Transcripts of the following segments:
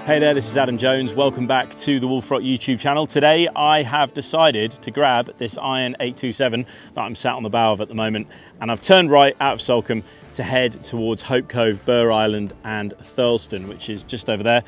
Hey there, this is Adam Jones. Welcome back to the Wolf Rock YouTube channel. Today I have decided to grab this Iron 827 that I'm sat on the bow of at the moment, and I've turned right out of Salcombe to head towards Hope Cove, Burr Island and Thurleston, which is just over there.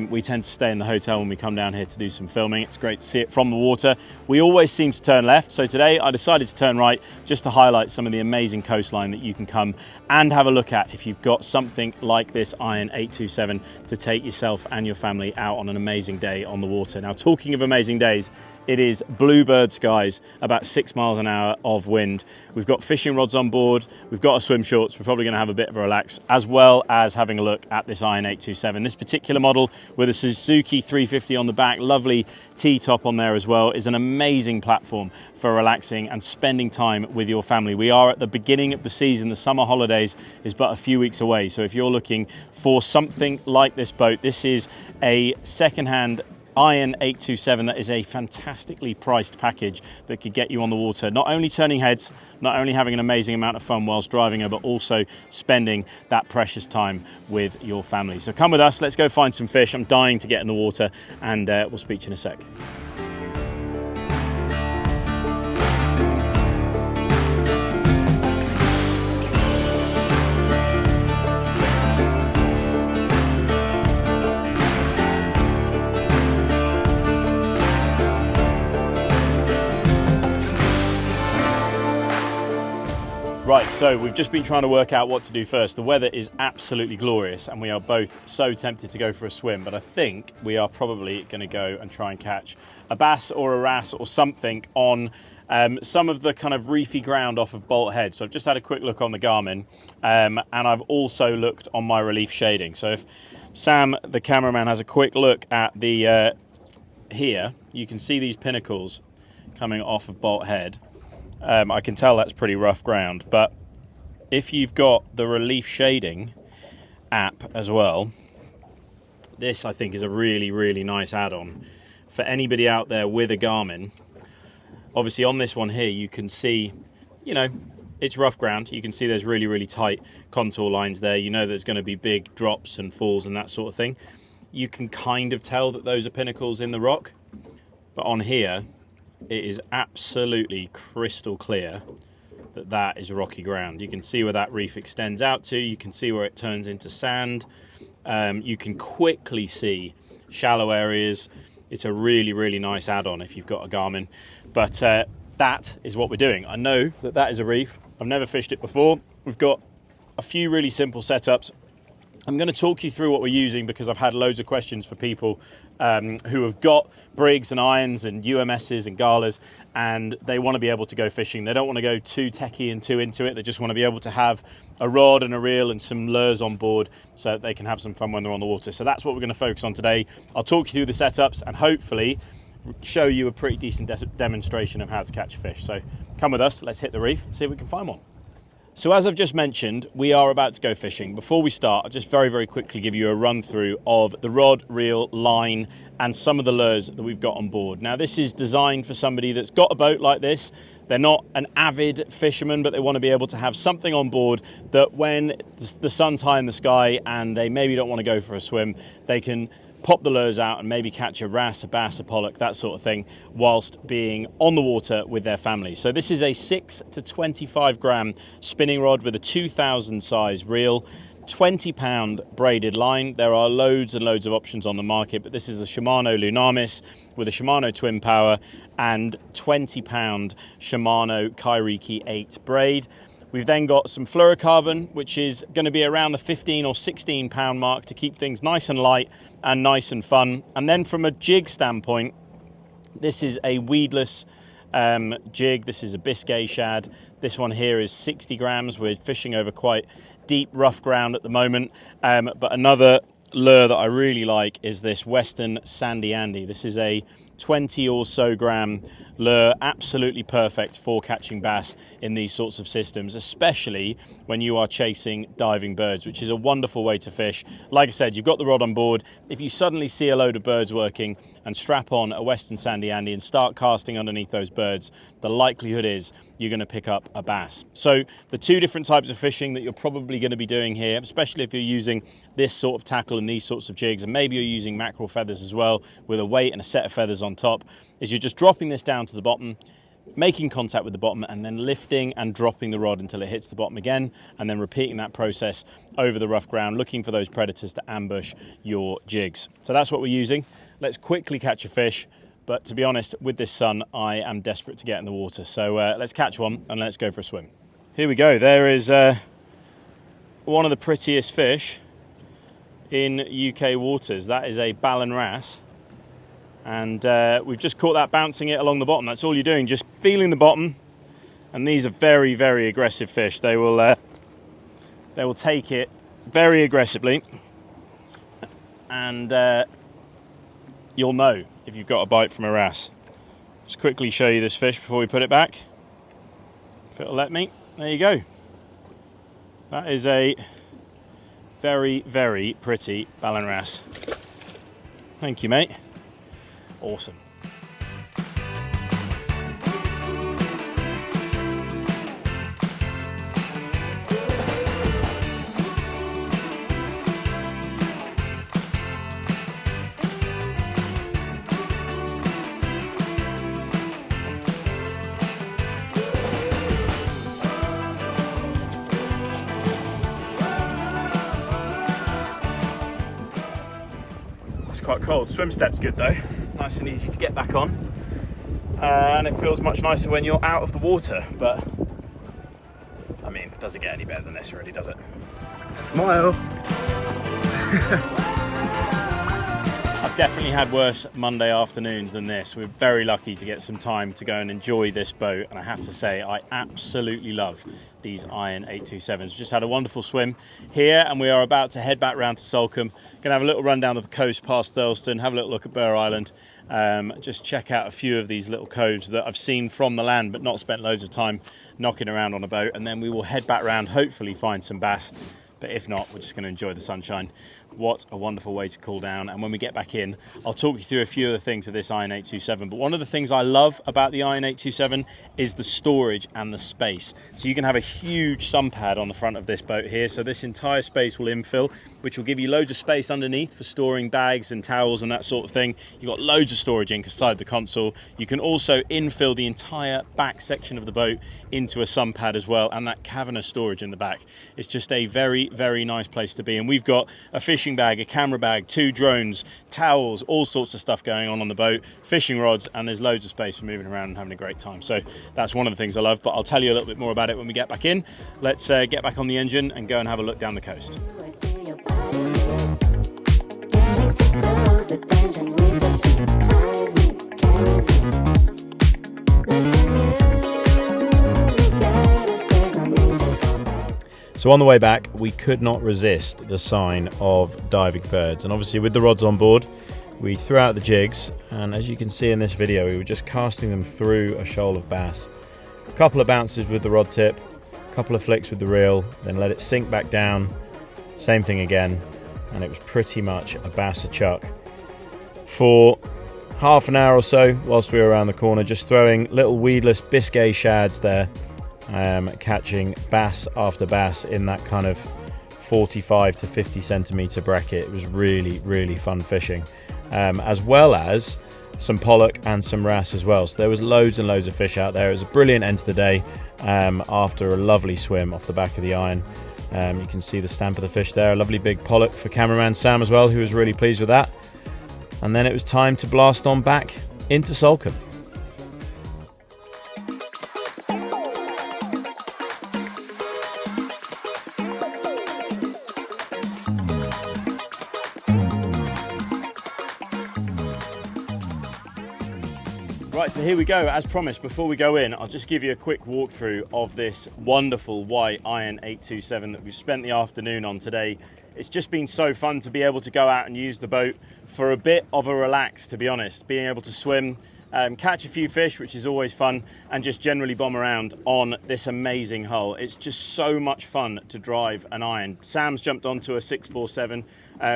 We tend to stay in the hotel when we come down here to do some filming. It's great to see it from the water. We always seem to turn left, so today I decided to turn right just to highlight some of the amazing coastline that you can come and have a look at if you've got something like this Iron 827 to take yourself and your family out on an amazing day on the water. Now, talking of amazing days, it is bluebird skies, about 6 miles an hour of wind. We've got fishing rods on board, we've got our swim shorts, we're probably going to have a bit of a relax, as well as having a look at this Iron 827. This particular model with a Suzuki 350 on the back, lovely T-top on there as well, is an amazing platform for relaxing and spending time with your family. We are at the beginning of the season, the summer holidays is but a few weeks away, so if you're looking for something like this boat, this is a second-hand Iron 827 that is a fantastically priced package that could get you on the water, not only turning heads, not only having an amazing amount of fun whilst driving her, but also spending that precious time with your family. So come with us, let's go find some fish. I'm dying to get in the water, and we'll speak to you in a sec. Right, so we've just been trying to work out what to do first. The weather is absolutely glorious and we are both so tempted to go for a swim, but I think we are probably going to go and try and catch a bass or a wrasse or something on some of the kind of reefy ground off of Bolt Head. So I've just had a quick look on the Garmin, and I've also looked on my relief shading. So if Sam, the cameraman, has a quick look at the here, you can see these pinnacles coming off of Bolt Head. I can tell that's pretty rough ground, but if you've got the relief shading app as well, this I think is a really, really nice add-on for anybody out there with a Garmin. Obviously on this one here, you can see, you know, it's rough ground. You can see there's really, really tight contour lines there. You know there's going to be big drops and falls and that sort of thing. You can kind of tell that those are pinnacles in the rock, but on here, it is absolutely crystal clear that that is rocky ground. You can see where that reef extends out to, you can see where it turns into sand, you can quickly see shallow areas. It's a really, really nice add-on if you've got a Garmin, but that is what we're doing. I know that that is a reef. I've never fished it before. We've got a few really simple setups. I'm going to talk you through what we're using because I've had loads of questions for people who have got Briggs and irons and UMSs and Galas, and they want to be able to go fishing. They don't want to go too techie and too into it. They just want to be able to have a rod and a reel and some lures on board so that they can have some fun when they're on the water. So that's what we're going to focus on today. I'll talk you through the setups and hopefully show you a pretty decent demonstration of how to catch a fish. So come with us, let's hit the reef and see if we can find one. So as I've just mentioned, we are about to go fishing. Before we start, I'll just very, very quickly give you a run through of the rod, reel, line, and some of the lures that we've got on board. Now, this is designed for somebody that's got a boat like this. They're not an avid fisherman, but they want to be able to have something on board that when the sun's high in the sky and they maybe don't want to go for a swim, they can pop the lures out and maybe catch a wrasse, a bass, a pollock, that sort of thing, whilst being on the water with their family. So this is a 6 to 25 gram spinning rod with a 2000 size reel, 20 pound braided line. There are loads and loads of options on the market, but this is a Shimano Lunamis with a Shimano twin power and 20 pound Shimano Kairiki 8 braid. We've then got some fluorocarbon, which is going to be around the 15 or 16 pound mark to keep things nice and light and nice and fun. And then from a jig standpoint, this is a weedless jig. This is a Biscay shad. This one here is 60 grams. We're fishing over quite deep, rough ground at the moment. But another lure that I really like is this Western Sandy Andy. This is a 20 or so gram lure, absolutely perfect for catching bass in these sorts of systems, especially when you are chasing diving birds, which is a wonderful way to fish. Like I said, you've got the rod on board. If you suddenly see a load of birds working and strap on a Western Sandy Andy and start casting underneath those birds, the likelihood is you're going to pick up a bass. So the two different types of fishing that you're probably going to be doing here, especially if you're using this sort of tackle and these sorts of jigs, and maybe you're using mackerel feathers as well with a weight and a set of feathers on top, is you're just dropping this down to the bottom, making contact with the bottom, and then lifting and dropping the rod until it hits the bottom again, and then repeating that process over the rough ground, looking for those predators to ambush your jigs. So that's what we're using. Let's quickly catch a fish. But to be honest, with this sun, I am desperate to get in the water. So let's catch one and let's go for a swim. Here we go. There is one of the prettiest fish in UK waters. That is a ballan wrasse. And we've just caught that bouncing it along the bottom. That's all you're doing, just feeling the bottom. And these are very, very aggressive fish. They will take it very aggressively. And you'll know if you've got a bite from a wrasse. Just quickly show you this fish before we put it back, if it'll let me. There you go. That is a very, very pretty ballan wrasse. Thank you, mate. Awesome. Quite cold. Swim step's good though, nice and easy to get back on, and it feels much nicer when you're out of the water, but I mean, it doesn't get any better than this really, does it? Smile. I've definitely had worse Monday afternoons than this. We're very lucky to get some time to go and enjoy this boat, and I have to say I absolutely love these Iron 827s. We've just had a wonderful swim here and we are about to head back round to Salcombe. Gonna have a little run down the coast past Thurleston, have a little look at Burr Island, just check out a few of these little coves that I've seen from the land but not spent loads of time knocking around on a boat, and then we will head back round, hopefully find some bass. But if not, we're just going to enjoy the sunshine. What a wonderful way to cool down. And when we get back in, I'll talk you through a few of the things of this Iron 827. But one of the things I love about the Iron 827 is the storage and the space. So you can have a huge sun pad on the front of this boat here. So this entire space will infill, which will give you loads of space underneath for storing bags and towels and that sort of thing. You've got loads of storage inside the console. You can also infill the entire back section of the boat into a sun pad as well, and that cavernous storage in the back. It's just a very, very nice place to be. And we've got a fishing bag, a camera bag, 2 drones, towels, all sorts of stuff going on the boat, fishing rods, and there's loads of space for moving around and having a great time. So that's one of the things I love, but I'll tell you a little bit more about it when we get back in. Let's get back on the engine and go and have a look down the coast. So on the way back, we could not resist the sign of diving birds. And obviously with the rods on board, we threw out the jigs. And as you can see in this video, we were just casting them through a shoal of bass. A couple of bounces with the rod tip, a couple of flicks with the reel, then let it sink back down. Same thing again. And it was pretty much a bass a chuck. For half an hour or so, whilst we were around the corner, just throwing little weedless Biscay shads there. Catching bass after bass in that kind of 45 to 50 centimetre bracket. It was really, really fun fishing, as well as some pollock and some wrasse as well. So there was loads and loads of fish out there. It was a brilliant end to the day after a lovely swim off the back of the Iron. You can see the stamp of the fish there, a lovely big pollock for cameraman Sam as well, who was really pleased with that. And then it was time to blast on back into Salcombe. Right, so here we go. As promised, before we go in, I'll just give you a quick walkthrough of this wonderful white Iron 827 that we've spent the afternoon on today. It's just been so fun to be able to go out and use the boat for a bit of a relax, to be honest. Being able to swim, catch a few fish, which is always fun, and just generally bomb around on this amazing hull. It's just so much fun to drive an Iron. Sam's jumped onto a 647,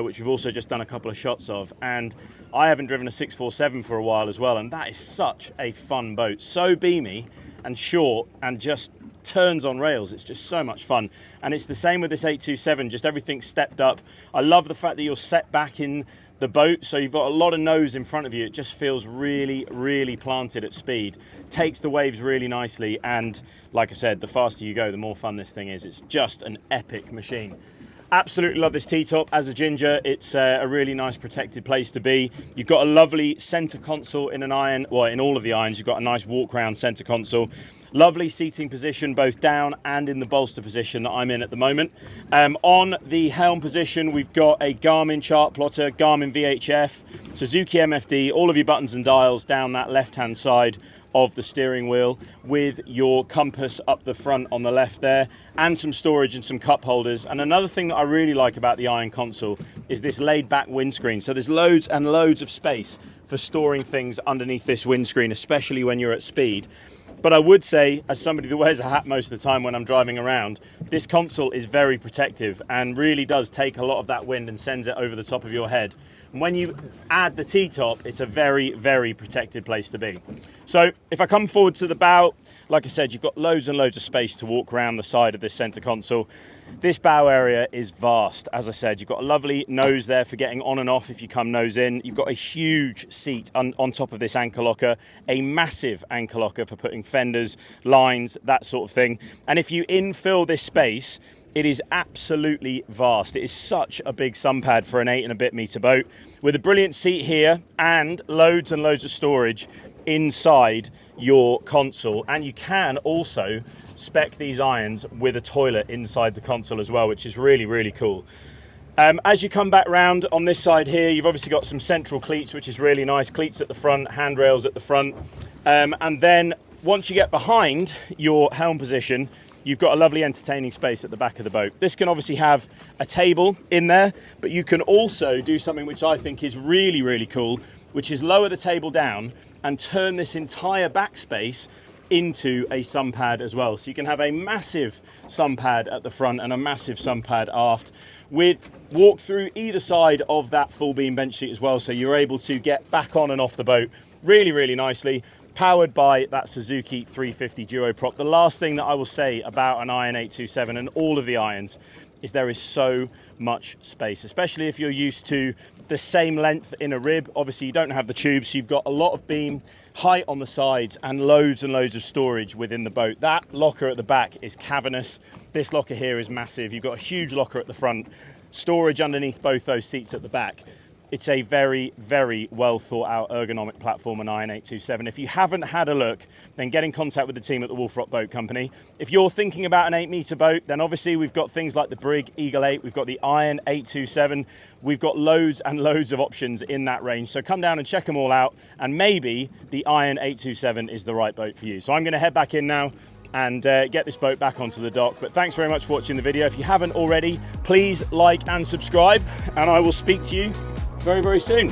which we've also just done a couple of shots of, and I haven't driven a 647 for a while as well, and that is such a fun boat. So beamy and short and just turns on rails. It's just so much fun. And it's the same with this 827, just everything's stepped up. I love the fact that you're set back in the boat, so you've got a lot of nose in front of you. It just feels really, really planted at speed. Takes the waves really nicely, and like I said, the faster you go, the more fun this thing is. It's just an epic machine. Absolutely love this T-top. As a ginger, it's a really nice protected place to be. You've got a lovely center console in an Iron, well, in all of the Irons, you've got a nice walk round center console. Lovely seating position, both down and in the bolster position that I'm in at the moment. On the helm position, we've got a Garmin chart plotter, Garmin VHF, Suzuki MFD, all of your buttons and dials down that left-hand side of the steering wheel, with your compass up the front on the left there, and some storage and some cup holders. And another thing that I really like about the Iron console is this laid back windscreen. So there's loads and loads of space for storing things underneath this windscreen, especially when you're at speed. But I would say, as somebody that wears a hat most of the time when I'm driving around, this console is very protective and really does take a lot of that wind and sends it over the top of your head. And when you add the T-top, it's a very, very protected place to be. So if I come forward to the bow, like I said, you've got loads and loads of space to walk around the side of this center console. This bow area is vast. As I said, you've got a lovely nose there for getting on and off if you come nose in. You've got a huge seat on top of this anchor locker, a massive anchor locker for putting fenders, lines, that sort of thing. And if you infill this space, it is absolutely vast. It is such a big sun pad for an 8 and a bit meter boat, with a brilliant seat here and loads and loads of storage inside your console. And you can also spec these Irons with a toilet inside the console as well, which is really, really cool. As you come back round on this side here, you've obviously got some central cleats, which is really nice. Cleats at the front, handrails at the front. And then once you get behind your helm position, you've got a lovely entertaining space at the back of the boat. This can obviously have a table in there, but you can also do something which I think is really, really cool, which is lower the table down and turn this entire back space into a sun pad as well. So you can have a massive sun pad at the front and a massive sun pad aft, with walk through either side of that full beam bench seat as well, so you're able to get back on and off the boat really, really nicely. Powered by that Suzuki 350 Duo prop. The last thing that I will say about an Iron 827 and all of the Irons is there is so much space, especially if you're used to the same length in a rib. Obviously you don't have the tubes, so you've got a lot of beam height on the sides and loads of storage within the boat. That locker at the back is cavernous. This locker here is massive. You've got a huge locker at the front, storage underneath both those seats at the back. It's a very, very well thought out ergonomic platform, an Iron 827. If you haven't had a look, then get in contact with the team at the Wolf Rock Boat Company. If you're thinking about an 8 meter boat, then obviously we've got things like the Brig Eagle 8, we've got the Iron 827, we've got loads and loads of options in that range. So come down and check them all out, and maybe the Iron 827 is the right boat for you. So I'm gonna head back in now and get this boat back onto the dock. But thanks very much for watching the video. If you haven't already, please like and subscribe, and I will speak to you very, very soon.